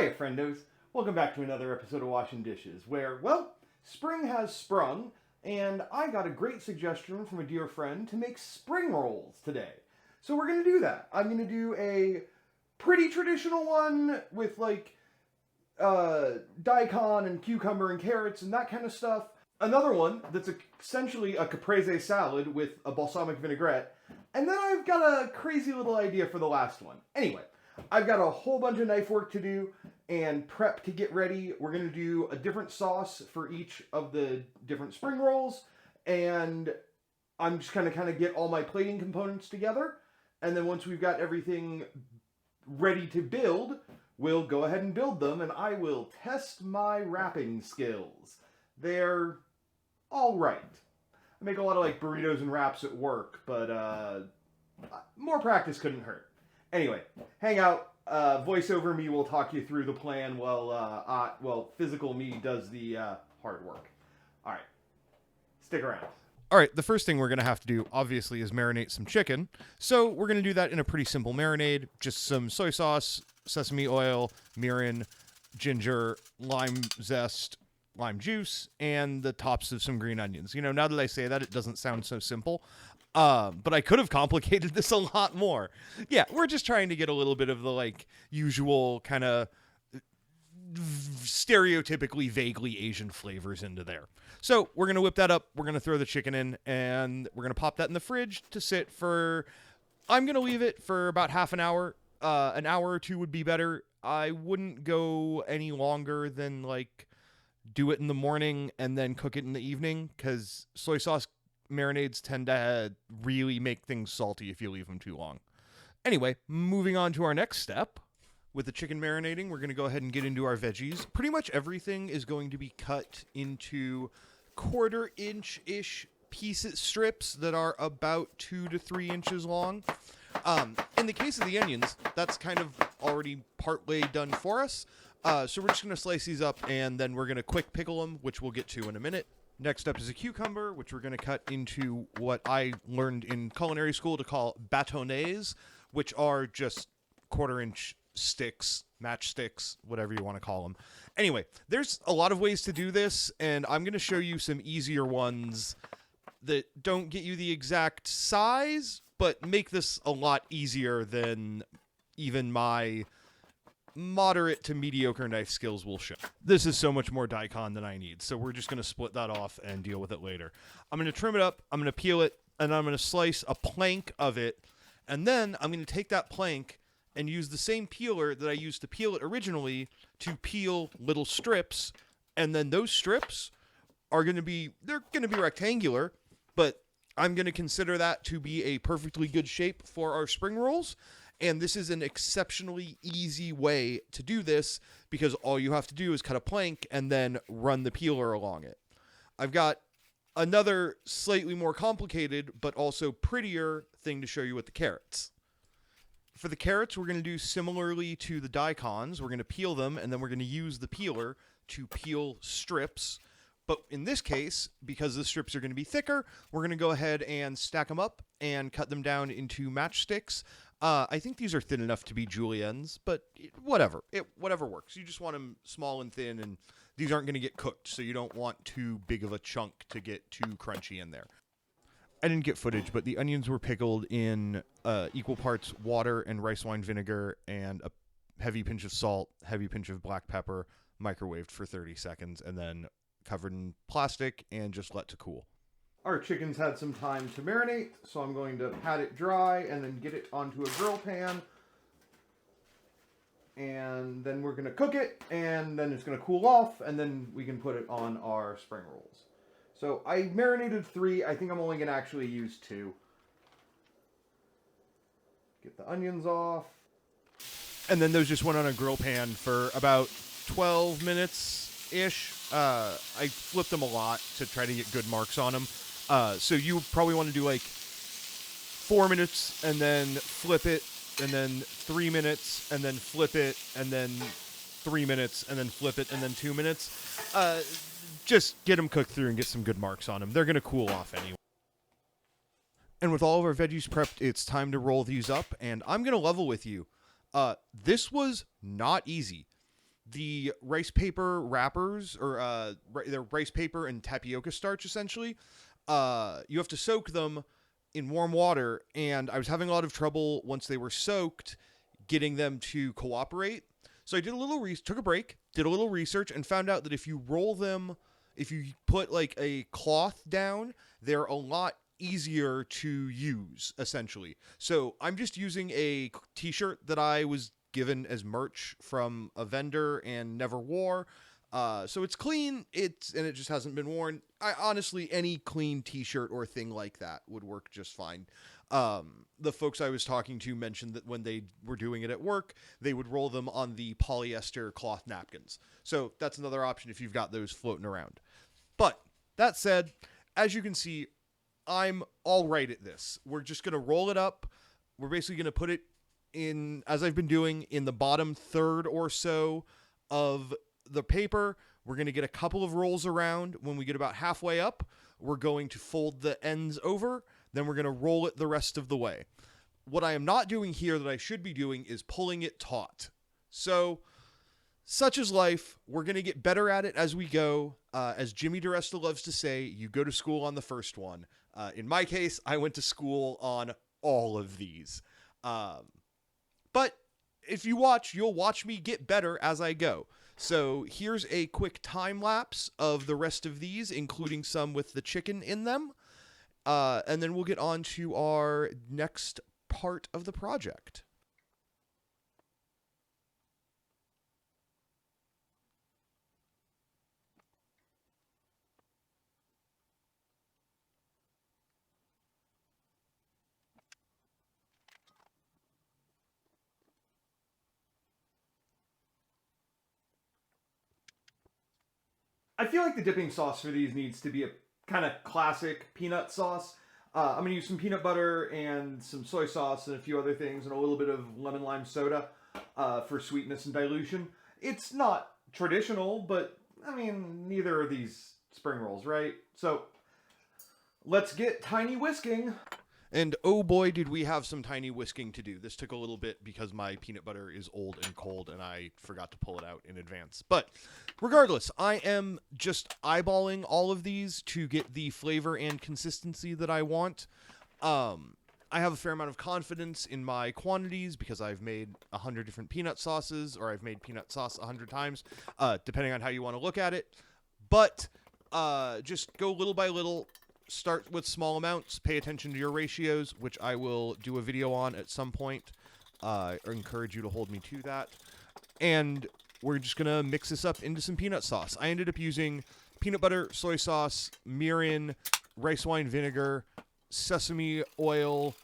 Hiya, friendos. Welcome back to another episode of Washing Dishes, where, well, spring has sprung, and I got a great suggestion from a dear friend to make spring rolls today. So we're going to do that. I'm going to do a pretty traditional one with, like, daikon and cucumber and carrots and that kind of stuff. Another one that's essentially a caprese salad with a balsamic vinaigrette. And then I've got a crazy little idea for the last one. Anyway, I've got a whole bunch of knife work to do and prep to get ready. We're going to do a different sauce for each of the different spring rolls. And I'm just going to kind of get all my plating components together. And then once we've got everything ready to build, we'll go ahead and build them. And I will test my wrapping skills. They're all right. I make a lot of like burritos and wraps at work, but more practice couldn't hurt. Anyway, hang out. Voiceover me will talk you through the plan while physical me does the hard work. All right, stick around. All right, the first thing we're going to have to do, obviously, is marinate some chicken. So we're going to do that in a pretty simple marinade. Just some soy sauce, sesame oil, mirin, ginger, lime zest, lime juice, and the tops of some green onions. You know, now that I say that, it doesn't sound so simple. But I could have complicated this a lot more. Yeah, we're just trying to get a little bit of the, like, usual kind of stereotypically vaguely Asian flavors into there. So we're going to whip that up. We're going to throw the chicken in, and we're going to pop that in the fridge to sit for... I'm going to leave it for about half an hour. An hour or two would be better. I wouldn't go any longer than, like, do it in the morning and then cook it in the evening, because soy sauce marinades tend to really make things salty if you leave them too long. Anyway, moving on to our next step. With the chicken marinating, we're going to go ahead and get into our veggies. Pretty much everything is going to be cut into 1/4 inch-ish strips that are about 2 to 3 inches long. In the case of the onions, that's kind of already partway done for us. So we're just going to slice these up, and then we're going to quick pickle them, which we'll get to in a minute. Next up is a cucumber, which we're going to cut into what I learned in culinary school to call bâtonnets, which are just 1/4 inch sticks, matchsticks, whatever you want to call them. Anyway, there's a lot of ways to do this, and I'm going to show you some easier ones that don't get you the exact size, but make this a lot easier than even my moderate to mediocre knife skills will show. This is so much more daikon than I need, so we're just going to split that off and deal with it later. I'm going to trim it up, I'm going to peel it, and I'm going to slice a plank of it, and then I'm going to take that plank and use the same peeler that I used to peel it originally to peel little strips, and then those strips are going to be, they're going to be rectangular, but I'm going to consider that to be a perfectly good shape for our spring rolls. And this is an exceptionally easy way to do this because all you have to do is cut a plank and then run the peeler along it. I've got another slightly more complicated but also prettier thing to show you with the carrots. For the carrots, we're going to do similarly to the daikons. We're going to peel them, and then we're going to use the peeler to peel strips. But in this case, because the strips are going to be thicker, we're going to go ahead and stack them up and cut them down into matchsticks. I think these are thin enough to be juliennes, but whatever. Whatever works. You just want them small and thin, and these aren't going to get cooked, so you don't want too big of a chunk to get too crunchy in there. I didn't get footage, but the onions were pickled in equal parts water and rice wine vinegar and a heavy pinch of salt, heavy pinch of black pepper, microwaved for 30 seconds, and then covered in plastic and just let to cool. Our chicken's had some time to marinate, so I'm going to pat it dry and then get it onto a grill pan. And then we're going to cook it, and then it's going to cool off, and then we can put it on our spring rolls. So I marinated 3. I think I'm only going to actually use 2. Get the onions off. And then those just went on a grill pan for about 12 minutes-ish. I flipped them a lot to try to get good marks on them. So you probably want to do like 4 minutes and then flip it, and then 3 minutes and then flip it, and then 3 minutes and then flip it, and then 2 minutes. Just get them cooked through and get some good marks on them. They're going to cool off anyway. And with all of our veggies prepped, it's time to roll these up, and I'm going to level with you. This was not easy. the rice paper wrappers, or they're rice paper and tapioca starch, essentially. You have to soak them in warm water, and I was having a lot of trouble once they were soaked getting them to cooperate. So I did a little took a break, did a little research, and found out that if you roll them, if you put like a cloth down, they're a lot easier to use, essentially. So I'm just using a t-shirt that I was given as merch from a vendor and never wore. So it's clean, and it just hasn't been worn. Honestly, any clean t-shirt or thing like that would work just fine. The folks I was talking to mentioned that when they were doing it at work, they would roll them on the polyester cloth napkins. So that's another option if you've got those floating around. But that said, as you can see, I'm all right at this. We're just going to roll it up. We're basically going to put it in, as I've been doing, in the bottom third or so of the paper. We're going to get a couple of rolls around. When we get about halfway up, we're going to fold the ends over. Then we're going to roll it the rest of the way. What I am not doing here that I should be doing is pulling it taut. So, such is life. We're going to get better at it as we go. As Jimmy DiResta loves to say, you go to school on the first one. In my case, I went to school on all of these. But if you watch, you'll watch me get better as I go. So here's a quick time lapse of the rest of these, including some with the chicken in them. And then we'll get on to our next part of the project. I feel like the dipping sauce for these needs to be a kind of classic peanut sauce. I'm going to use some peanut butter and some soy sauce and a few other things and a little bit of lemon lime soda for sweetness and dilution. It's not traditional, but I mean, neither are these spring rolls, right? So let's get tiny whisking. And oh boy, did we have some tiny whisking to do. This took a little bit because my peanut butter is old and cold and I forgot to pull it out in advance. But regardless, I am just eyeballing all of these to get the flavor and consistency that I want. I have a fair amount of confidence in my quantities because I've made 100 different peanut sauces, or I've made peanut sauce 100 times, depending on how you want to look at it. But just go little by little. Start with small amounts. Pay attention to your ratios, which I will do a video on at some point. I encourage you to hold me to that. And we're just going to mix this up into some peanut sauce. I ended up using peanut butter, soy sauce, mirin, rice wine vinegar, sesame oil,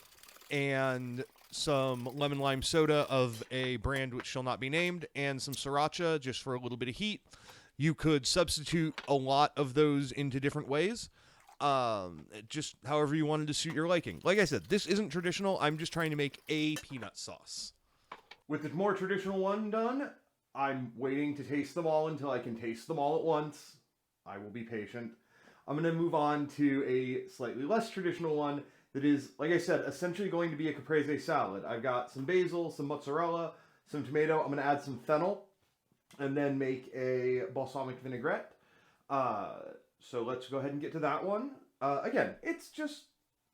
and some lemon lime soda of a brand which shall not be named, and some sriracha just for a little bit of heat. You could substitute a lot of those into different ways. Just however you wanted to suit your liking. Like I said, this isn't traditional. I'm just trying to make a peanut sauce. With the more traditional one done, I'm waiting to taste them all until I can taste them all at once. I will be patient. I'm going to move on to a slightly less traditional one that is, like I said, essentially going to be a caprese salad. I've got some basil, some mozzarella, some tomato. I'm going to add some fennel and then make a balsamic vinaigrette. So let's go ahead and get to that one. Again, it's just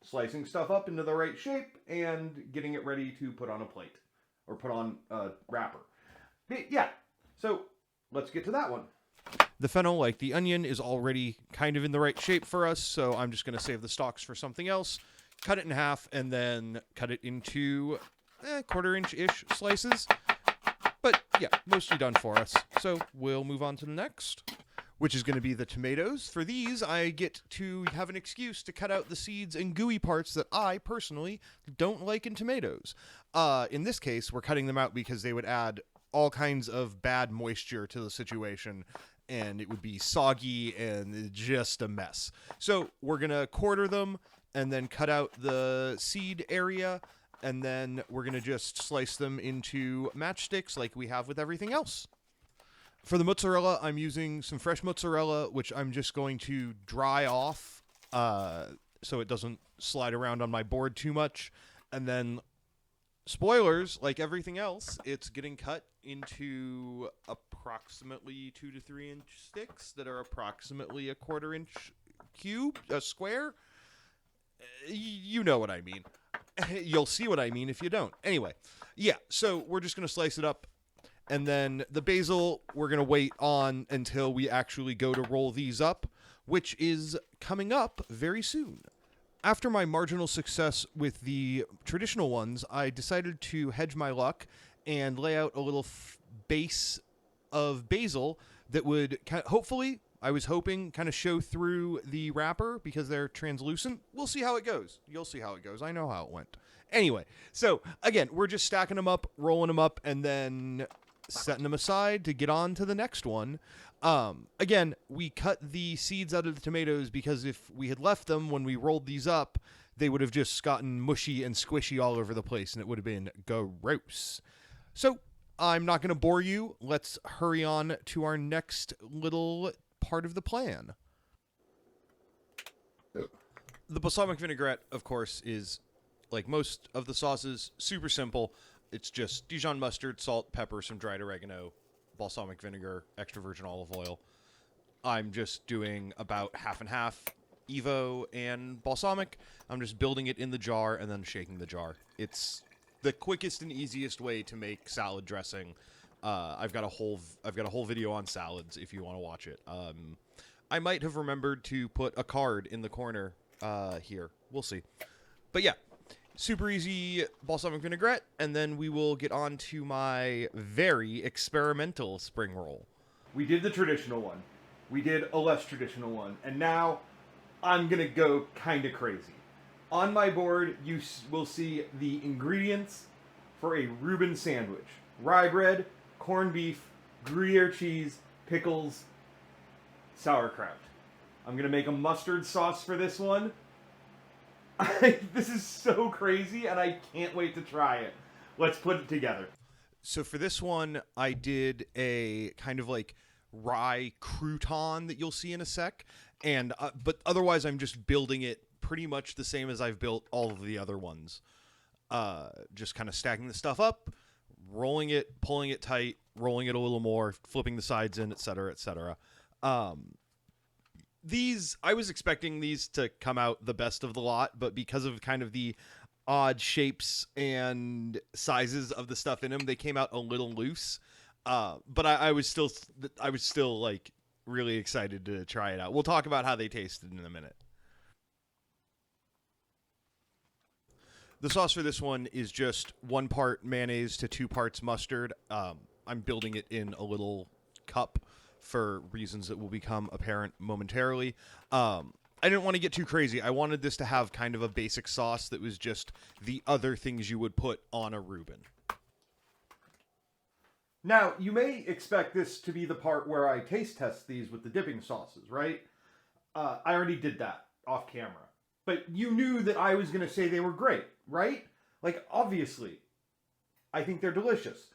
slicing stuff up into the right shape and getting it ready to put on a plate or put on a wrapper. But yeah, so let's get to that one. The fennel, like the onion, is already kind of in the right shape for us, so I'm just going to save the stalks for something else. Cut it in half and then cut it into quarter-inch-ish slices. But yeah, mostly done for us. So we'll move on to the next, which is going to be the tomatoes. For these, I get to have an excuse to cut out the seeds and gooey parts that I, personally, don't like in tomatoes. In this case, we're cutting them out because they would add all kinds of bad moisture to the situation, and it would be soggy and just a mess. So we're going to quarter them and then cut out the seed area, and then we're going to just slice them into matchsticks like we have with everything else. For the mozzarella, I'm using some fresh mozzarella, which I'm just going to dry off so it doesn't slide around on my board too much. And then, spoilers, like everything else, it's getting cut into approximately 2 to 3 inch sticks that are approximately a 1/4 inch cube, a square. You know what I mean. You'll see what I mean if you don't. Anyway, yeah, so we're just going to slice it up. And then the basil, we're going to wait on until we actually go to roll these up, which is coming up very soon. After my marginal success with the traditional ones, I decided to hedge my luck and lay out a little base of basil that would hopefully, I was hoping, kind of show through the wrapper because they're translucent. We'll see how it goes. You'll see how it goes. I know how it went. Anyway, so again, we're just stacking them up, rolling them up, and then setting them aside to get on to the next one. Again, we cut the seeds out of the tomatoes because if we had left them when we rolled these up, they would have just gotten mushy and squishy all over the place, and it would have been gross. So I'm not going to bore you. Let's hurry on to our next little part of the plan. The balsamic vinaigrette, of course, is, like most of the sauces, super simple. It's just Dijon mustard, salt, pepper, some dried oregano, balsamic vinegar, extra virgin olive oil. I'm just doing about half and half Evo and balsamic. I'm just building it in the jar and then shaking the jar. It's the quickest and easiest way to make salad dressing. I've got a whole video on salads if you want to watch it. I might have remembered to put a card in the corner here. We'll see. But yeah, super easy balsamic vinaigrette, and then we will get on to my very experimental spring roll. We did the traditional one. We did a less traditional one. And now I'm going to go kind of crazy. On my board, you will see the ingredients for a Reuben sandwich. Rye bread, corned beef, Gruyere cheese, pickles, sauerkraut. I'm going to make a mustard sauce for this one. This is so crazy, and I can't wait to try it. Let's put it together. So for this one, I did a kind of like rye crouton that you'll see in a sec. And but otherwise, I'm just building it pretty much the same as I've built all of the other ones. Just kind of stacking the stuff up, rolling it, pulling it tight, rolling it a little more, flipping the sides in, etc., etc. These, I was expecting these to come out the best of the lot, but because of kind of the odd shapes and sizes of the stuff in them, they came out a little loose. But I was still like really excited to try it out. We'll talk about how they tasted in a minute. The sauce for this one is just 1 part mayonnaise to 2 parts mustard. I'm building it in a little cup for reasons that will become apparent momentarily. I didn't want to get too crazy. I wanted this to have kind of a basic sauce that was just the other things you would put on a Reuben. Now, you may expect this to be the part where I taste test these with the dipping sauces, right? I already did that off camera. But you knew that I was going to say they were great, right? Like, obviously, I think they're delicious.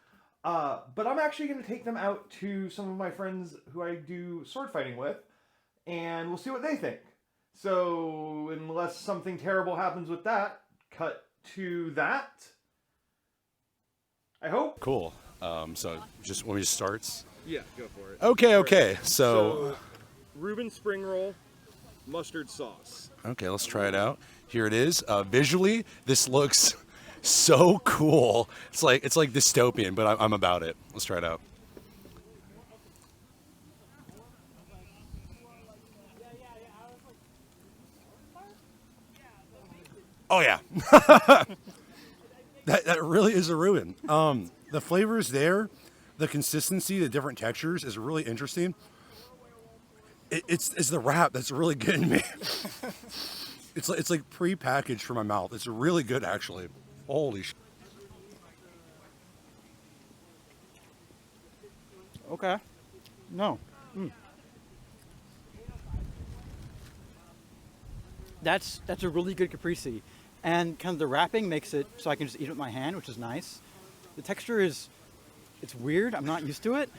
But I'm actually going to take them out to some of my friends who I do sword fighting with, and we'll see what they think. So, unless something terrible happens with that, cut to that. I hope. Cool. So, just when we start. Yeah, go for it. Okay. So, Reuben spring roll, mustard sauce. Okay, let's try it out. Here it is. Visually, this looks so cool. It's like dystopian, but I'm about it. Let's try it out. Oh yeah, that really is a Reuben. The flavors there, the consistency, the different textures is really interesting. It's the wrap that's really getting me. It's like pre-packaged for my mouth. It's really good actually. Holy sh! Okay. No. That's a really good Caprese, and kind of the wrapping makes it so I can just eat it with my hand, which is nice. The texture it's weird. I'm not used to it.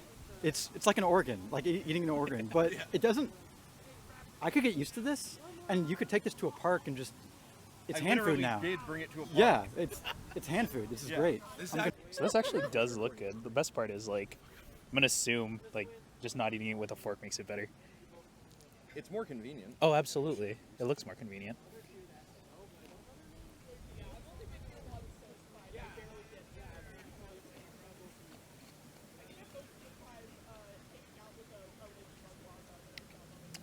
It's like an organ, like eating an organ, but it doesn't. I could get used to this, and you could take this to a park and just. It's hand food now. Did bring it to a park. Yeah, it's hand food. This is great. So this actually does look good. The best part is, like, I'm gonna assume, like, just not eating it with a fork makes it better. It's more convenient. Oh, absolutely. It looks more convenient.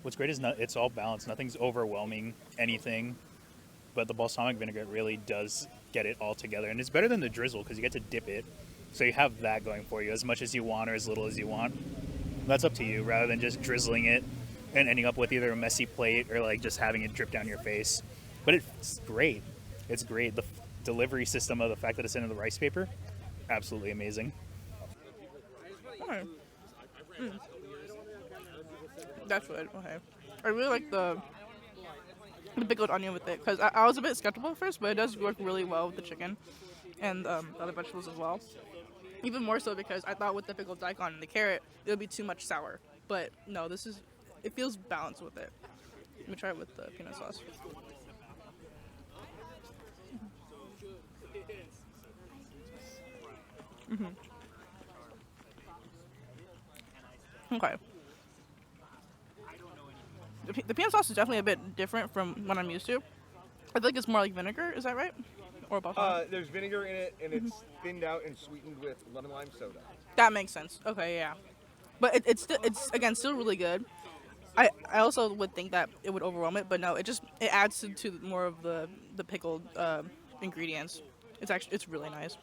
What's great is it's all balanced. Nothing's overwhelming anything, but the balsamic vinaigrette really does get it all together. And it's better than the drizzle because you get to dip it. So you have that going for you as much as you want or as little as you want. That's up to you rather than just drizzling it and ending up with either a messy plate or like just having it drip down your face. But it's great. It's great. The delivery system of the fact that it's in the rice paper, absolutely amazing. Okay. That's good. Okay. I really like the pickled onion with it because I was a bit skeptical at first, but it does work really well with the chicken and the other vegetables as well. Even more so because I thought with the pickled daikon and the carrot, it would be too much sour. But no, it feels balanced with it. Let me try it with the peanut sauce. Okay. The peanut sauce is definitely a bit different from what I'm used to. I think it's more like vinegar. Is that right? Or balsamic? There's vinegar in it, and it's thinned out and sweetened with lemon lime soda. That makes sense. Okay, yeah. But it's again still really good. I also would think that it would overwhelm it, but no, it adds to more of the pickled ingredients. It's really nice.